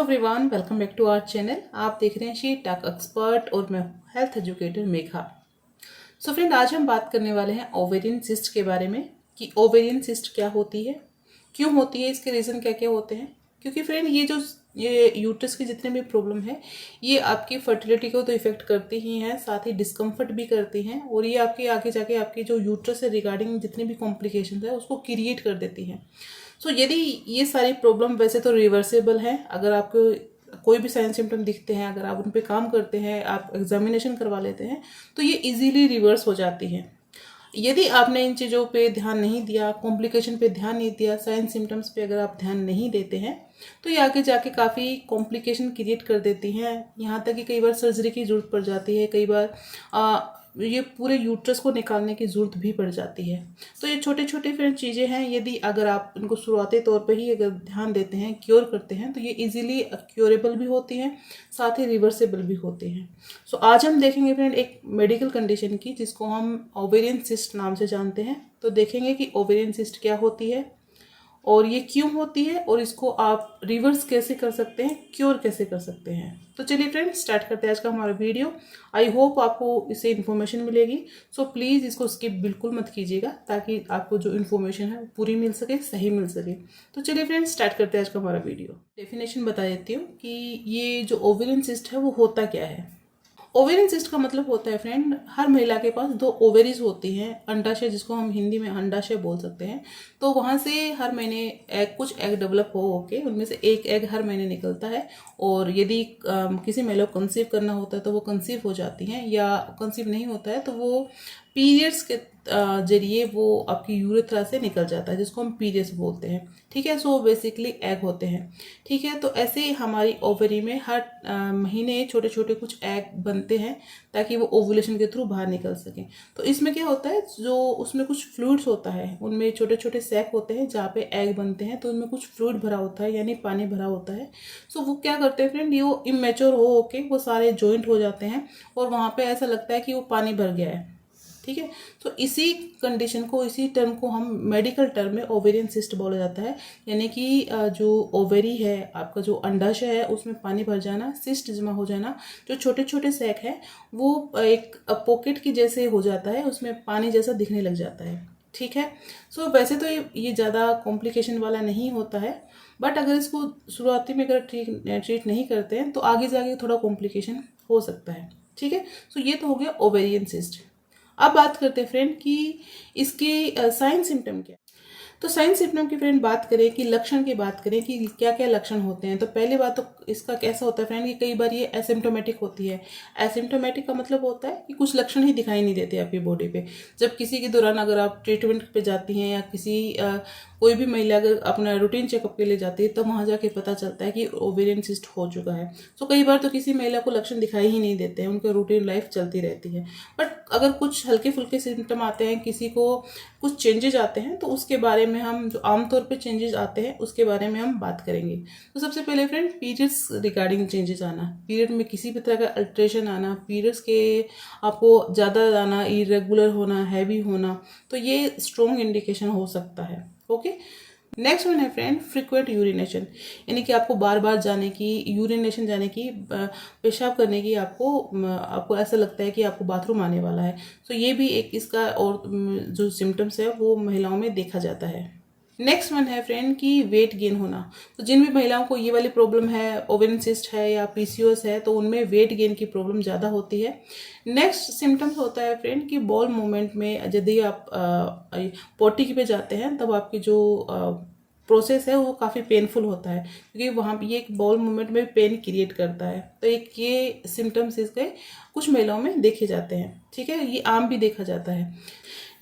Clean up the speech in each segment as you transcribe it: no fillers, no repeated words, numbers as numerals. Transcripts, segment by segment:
Everyone, welcome back to our channel. आप देख रहे हैं शी टॉक एक्सपर्ट और मैं health educator Megha. So friend, आज हम बात करने वाले हैं ओवेरियन सिस्ट के बारे में कि ओवेरियन सिस्ट क्या होती है, क्यों होती है, इसके रीज़न क्या क्या होते हैं। क्योंकि फ्रेंड ये यूट्रस की जितने भी प्रॉब्लम है ये आपकी फर्टिलिटी को तो इफेक्ट करती ही हैं, साथ ही डिस्कम्फर्ट भी करती हैं और ये आपके आगे जाके आपकी जो यूट्रस से रिगार्डिंग जितने भी कॉम्प्लिकेशन है उसको क्रिएट कर देती हैं। सो यदि ये सारी प्रॉब्लम वैसे तो रिवर्सेबल है, अगर आपको कोई भी साइन सिम्टम दिखते हैं, अगर आप उन पे काम करते हैं, आप एग्जामिनेशन करवा लेते हैं तो ये इजीली रिवर्स हो जाती है। यदि आपने इन चीज़ों पे ध्यान नहीं दिया, कॉम्प्लिकेशन पे ध्यान नहीं दिया, साइन सिम्टम्स पे अगर आप ध्यान नहीं देते हैं तो ये आगे जाके काफ़ी कॉम्प्लिकेशन क्रिएट कर देती हैं। यहाँ तक कि कई बार सर्जरी की ज़रूरत पड़ जाती है, कई बार ये पूरे यूट्रस को निकालने की ज़रूरत भी पड़ जाती है। तो ये छोटे छोटे फिर चीज़ें हैं, यदि अगर आप इनको शुरुआती तौर पे ही अगर ध्यान देते हैं, क्योर करते हैं तो ये इजीली क्योरेबल भी होती हैं, साथ ही रिवर्सेबल भी होती हैं। सो आज हम देखेंगे फ्रेंड एक मेडिकल कंडीशन की जिसको हम ओवेरियन सिस्ट नाम से जानते हैं। तो देखेंगे कि ओवेरियन सिस्ट क्या होती है और ये क्यों होती है और इसको आप रिवर्स कैसे कर सकते हैं, क्योर कैसे कर सकते हैं। तो चलिए फ्रेंड्स, स्टार्ट करते हैं आज का हमारा वीडियो। आई होप आपको इससे इन्फॉर्मेशन मिलेगी। सो प्लीज़ इसको स्किप बिल्कुल मत कीजिएगा ताकि आपको जो इन्फॉर्मेशन है वो पूरी मिल सके, सही मिल सके। तो चलिए फ्रेंड्स, स्टार्ट करते हैं आज का हमारा वीडियो। डेफिनेशन बता देती हूँ कि ये जो ओवेरियन सिस्ट है वो होता क्या है। ओवेरियन सिस्ट का मतलब होता है फ्रेंड, हर महिला के पास 2 ओवेरीज होती हैं, अंडाशय जिसको हम हिंदी में अंडाशय बोल सकते हैं। तो वहाँ से हर महीने कुछ एग डेवलप होके उनमें से एक एग हर महीने निकलता है और यदि किसी महिला को कंसीव करना होता है तो वो कंसीव हो जाती हैं, या कंसीव नहीं होता है तो वो पीरियड्स के जरिए वो आपकी यूरेथ्रा से निकल जाता है, जिसको हम पीरियड्स बोलते हैं। ठीक है, सो बेसिकली एग होते हैं। ठीक है, तो ऐसे हमारी ओवरी में हर महीने छोटे छोटे कुछ एग बनते हैं ताकि वो ओवुलेशन के थ्रू बाहर निकल सकें। तो इसमें क्या होता है, जो उसमें कुछ फ्लूइड्स होता है, उनमें छोटे छोटे सैक होते हैं जहाँ पे एग बनते हैं, तो उनमें कुछ फ्लूइड भरा होता है, यानी पानी भरा होता है। सो वो क्या करते हैं फ्रेंड, ये वो इमेच्योर हो के वो सारे जॉइंट हो जाते हैं और वहाँ पे ऐसा लगता है कि वो पानी भर गया है। ठीक है, तो इसी कंडीशन को, इसी टर्म को हम मेडिकल टर्म में ओवेरियन सिस्ट बोला जाता है। यानी कि जो ओवेरी है, आपका जो अंडाशय है उसमें पानी भर जाना, सिस्ट जमा हो जाना, जो छोटे छोटे सैक है वो एक पॉकेट की जैसे हो जाता है, उसमें पानी जैसा दिखने लग जाता है। ठीक है, सो वैसे तो ये ज़्यादा कॉम्प्लिकेशन वाला नहीं होता है, बट अगर इसको शुरुआती में अगर ट्रीट नहीं करते हैं तो आगे जाके थोड़ा कॉम्प्लिकेशन हो सकता है। ठीक है, सो ये तो हो गया ओवेरियन सिस्ट। अब बात करते हैं फ्रेंड कि इसके साइन सिम्टम क्या। तो साइन सिम्टम की फ्रेंड बात करें कि लक्षण की बात करें कि क्या क्या लक्षण होते हैं, तो पहली बात तो इसका कैसा होता है फ्रेंड कि कई बार ये एसिम्टोमेटिक होती है। एसिम्टोमेटिक का मतलब होता है कि कुछ लक्षण ही दिखाई नहीं देते आपकी बॉडी पे। जब किसी के दौरान अगर आप ट्रीटमेंट पे जाती हैं या कोई भी महिला अगर अपना रूटीन चेकअप के लिए जाती है तो वहाँ जाके पता चलता है कि ओवेरियन सिस्ट हो चुका है। तो कई बार तो किसी महिला को लक्षण दिखाई ही नहीं देते हैं, उनका रूटीन लाइफ चलती रहती है। बट अगर कुछ हल्के फुल्के सिम्टम आते हैं, किसी को कुछ चेंजेज आते हैं, तो उसके बारे में हम, जो आमतौर पे चेंजेस आते हैं उसके बारे में हम बात करेंगे। तो सबसे पहले फ्रेंड, पीरियड्स रिगार्डिंग चेंजेस आना, पीरियड में किसी भी तरह का अल्ट्रेशन आना, पीरियड्स के आपको ज़्यादा आना, इरेगुलर होना, हैवी होना, तो ये स्ट्रॉन्ग इंडिकेशन हो सकता है। ओके, नेक्स्ट वन है फ्रेंड फ्रीक्वेंट यूरिनेशन, यानी कि आपको बार बार जाने की, यूरिनेशन जाने की, पेशाब करने की, आपको ऐसा लगता है कि आपको बाथरूम आने वाला है। तो ये भी एक इसका और जो सिम्टम्स है वो महिलाओं में देखा जाता है। नेक्स्ट वन है फ्रेंड कि वेट गेन होना। तो जिन भी महिलाओं को ये वाली प्रॉब्लम है, ओवेरियन सिस्ट है या पीसीओएस है, तो उनमें वेट गेन की प्रॉब्लम ज़्यादा होती है। नेक्स्ट सिम्टम्स होता है फ्रेंड कि बॉल मूवमेंट में यदि आप पोटी पे जाते हैं तब आपकी जो प्रोसेस है वो काफ़ी पेनफुल होता है, क्योंकि वहाँ पे ये एक बॉल मूवमेंट में पेन क्रिएट करता है। तो एक ये सिम्टम्स इसके कुछ महिलाओं में देखे जाते हैं। ठीक है, ये आम भी देखा जाता है।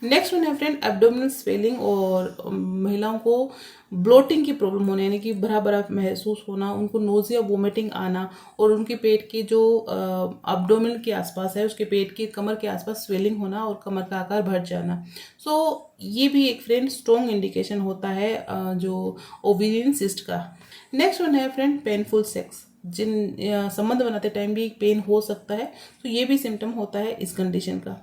नेक्स्ट वन है फ्रेंड एब्डोमिनल स्वेलिंग, और महिलाओं को ब्लोटिंग की प्रॉब्लम होने, यानी कि भरा भरा महसूस होना, उनको नोजिया वोमिटिंग आना, और उनके पेट के जो एब्डोमिन के आसपास है, उसके पेट के कमर के आसपास स्वेलिंग होना और कमर का आकार बढ़ जाना। सो ये भी एक फ्रेंड स्ट्रॉन्ग इंडिकेशन होता है जो ओवेरियन सिस्ट का। नेक्स्ट वन है फ्रेंड पेनफुल सेक्स, संबंध बनाते टाइम भी पेन हो सकता है, तो ये भी सिम्टम होता है इस कंडीशन का।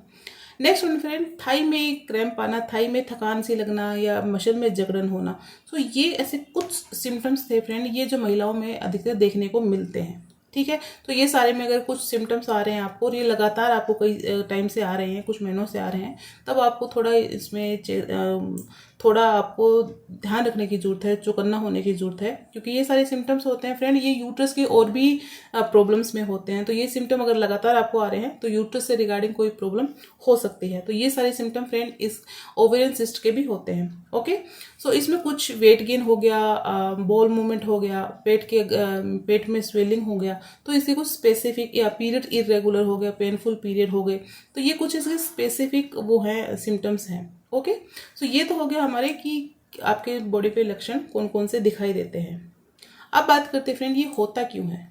नेक्स्ट वन फ्रेंड, थाई में क्रैम्प आना, थाई में थकान सी लगना या मसल में जकड़न होना। तो ये ऐसे कुछ सिम्टम्स थे फ्रेंड, ये जो महिलाओं में अधिकतर देखने को मिलते हैं। ठीक है, तो ये सारे में अगर कुछ सिम्टम्स आ रहे हैं आपको और ये लगातार आपको कई टाइम से आ रहे हैं, कुछ महीनों से आ रहे हैं, तब आपको थोड़ा इसमें थोड़ा आपको ध्यान रखने की ज़रूरत है, चौकन्ना होने की ज़रूरत है, क्योंकि ये सारे सिम्टम्स होते हैं फ्रेंड, ये यूट्रस के और भी प्रॉब्लम्स में होते हैं। तो ये सिम्टम अगर लगातार आपको आ रहे हैं तो यूट्रस से रिगार्डिंग कोई प्रॉब्लम हो सकती है। तो ये सारे सिम्टम फ्रेंड इस ओवेरियन सिस्ट के भी होते हैं। ओके, सो इसमें कुछ वेट गेन हो गया, बॉल मूवमेंट हो गया, पेट में स्वेलिंग हो गया, तो इसके कुछ स्पेसिफिक, या पीरियड इरेगुलर हो गया, पेनफुल पीरियड हो गए, तो ये कुछ इसके स्पेसिफिक वो हैं, सिम्टम्स हैं। ओके, सो ये तो हो गया हमारे कि आपके बॉडी पे लक्षण कौन कौन से दिखाई देते हैं। अब बात करते हैं फ्रेंड, ये होता क्यों है।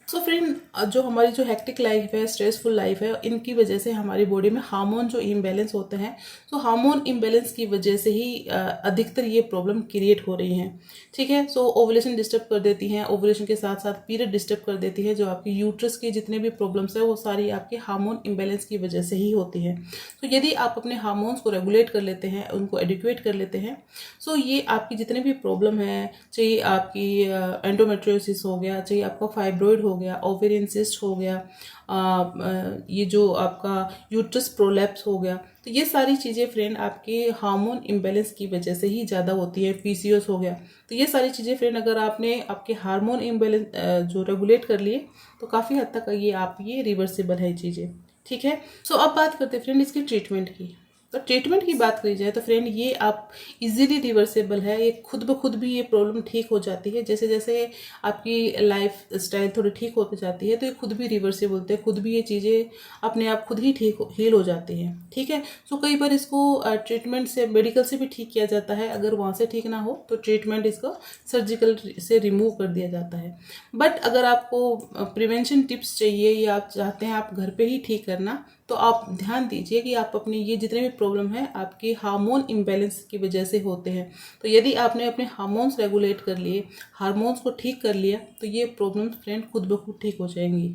सो फ्रेंड, जो हमारी जो हेक्टिक लाइफ है, स्ट्रेसफुल लाइफ है, इनकी वजह से हमारी बॉडी में हार्मोन जो इम्बैलेंस होते हैं, तो हार्मोन इम्बैलेंस की वजह से ही अधिकतर ये प्रॉब्लम क्रिएट हो रही हैं। ठीक है, सो ओवुलेशन डिस्टर्ब कर देती हैं, ओवुलेशन के साथ साथ पीरियड डिस्टर्ब कर देती है। जो आपकी यूट्रस की जितने भी प्रॉब्लम्स है वो सारी आपके हार्मोन इम्बैलेंस की वजह से ही होती है। तो यदि आप अपने हार्मोन्स को रेगुलेट कर लेते हैं, उनको एडुकेट कर लेते हैं, सो ये आपकी जितने भी प्रॉब्लम है, चाहे आपकी एंडोमेट्रियोसिस हो गया, चाहे आपका फाइब्रॉइड हो गया, ओवेरियन सिस्ट हो गया, ये जो आपका यूट्रस प्रोलैप्स हो गया, तो ये सारी चीज़ें फ्रेंड आपके हार्मोन इम्बैलेंस की वजह से ही ज़्यादा होती है। पीसीओएस हो गया, तो ये सारी चीज़ें फ्रेंड अगर आपने आपके हार्मोन इम्बैलेंस जो रेगुलेट कर लिए, तो काफ़ी हद तक ये रिवर्सिबल है चीज़ें। ठीक है, सो अब बात करते हैं फ्रेंड इसकी ट्रीटमेंट की। तो ट्रीटमेंट की बात करी जाए तो फ्रेंड ये आप इजीली रिवर्सेबल है, ये खुद ब खुद भी ये प्रॉब्लम ठीक हो जाती है। जैसे जैसे आपकी लाइफ स्टाइल थोड़ी ठीक होती जाती है तो ये खुद भी रिवर्सेबल होते हैं, खुद भी ये चीज़ें अपने आप खुद ही हील हो जाती हैं। ठीक है, सो कई बार इसको ट्रीटमेंट से, मेडिकल से भी ठीक किया जाता है। अगर वहाँ से ठीक ना हो तो ट्रीटमेंट इसको सर्जिकल से रिमूव कर दिया जाता है। बट अगर आपको प्रिवेंशन टिप्स चाहिए या आप चाहते हैं आप घर पे ही ठीक करना, तो आप ध्यान दीजिए कि आप अपनी ये जितने भी प्रॉब्लम है आपकी हार्मोन इम्बैलेंस की वजह से होते हैं। तो यदि आपने अपने हार्मोन्स रेगुलेट कर लिए, हार्मोन्स को ठीक कर लिया, तो ये प्रॉब्लम फ्रेंड खुद ब खुद ठीक हो जाएंगी।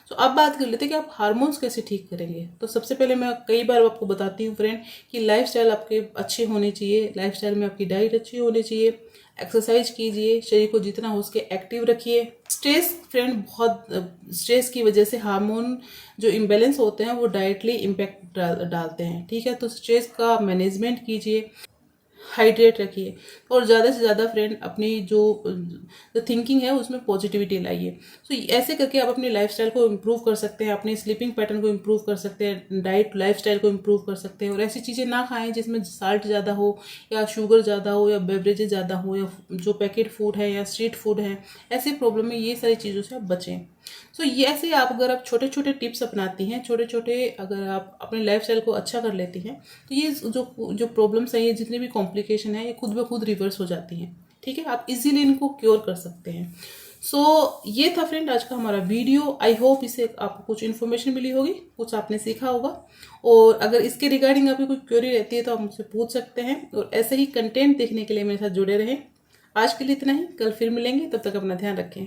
तो अब बात कर लेते हैं कि आप हार्मोन्स कैसे ठीक करेंगे। तो सबसे पहले मैं कई बार आपको बताती हूँ फ्रेंड कि लाइफस्टाइल आपके अच्छे होने चाहिए, लाइफस्टाइल में आपकी डाइट अच्छी होनी चाहिए, एक्सरसाइज कीजिए, शरीर को जितना हो सके एक्टिव रखिए। स्ट्रेस फ्रेंड, बहुत स्ट्रेस की वजह से हार्मोन जो इम्बैलेंस होते हैं वो डायरेक्टली इम्पैक्ट डालते हैं। ठीक है, तो स्ट्रेस का मैनेजमेंट कीजिए, हाइड्रेट रखिए, और ज़्यादा से ज़्यादा फ्रेंड अपनी जो थिंकिंग है उसमें पॉजिटिविटी लाइए। तो ऐसे करके आप अपनी लाइफस्टाइल को इम्प्रूव कर सकते हैं, अपने स्लीपिंग पैटर्न को इम्प्रूव कर सकते हैं, डाइट लाइफस्टाइल को इम्प्रूव कर सकते हैं, और ऐसी चीज़ें ना खाएं जिसमें साल्ट ज़्यादा हो या शुगर ज़्यादा हो या बेवरेजेस ज़्यादा हो या जो पैकेट फूड है या स्ट्रीट फूड है, ऐसी प्रॉब्लम में ये सारी चीज़ों से आप बचें। सो ये ऐसे आप अगर आप छोटे छोटे टिप्स अपनाती हैं, छोटे छोटे अगर आप अपने लाइफस्टाइल को अच्छा कर लेती हैं, तो ये जो प्रॉब्लम्स हैं, ये जितनी भी कॉम्प्लिकेशन है, ये खुद ब खुद रिवर्स हो जाती हैं। ठीक है, आप इजीली इनको क्योर कर सकते हैं। सो ये था फ्रेंड आज का हमारा वीडियो। आई होप इससे आपको कुछ इन्फॉर्मेशन मिली होगी, कुछ आपने सीखा होगा, और अगर इसके रिगार्डिंग आपकी कोई क्वेरी रहती है तो आप मुझसे पूछ सकते हैं। और ऐसे ही कंटेंट देखने के लिए मेरे साथ जुड़े रहें। आज के लिए इतना ही, कल फिर मिलेंगे, तब तक अपना ध्यान रखें।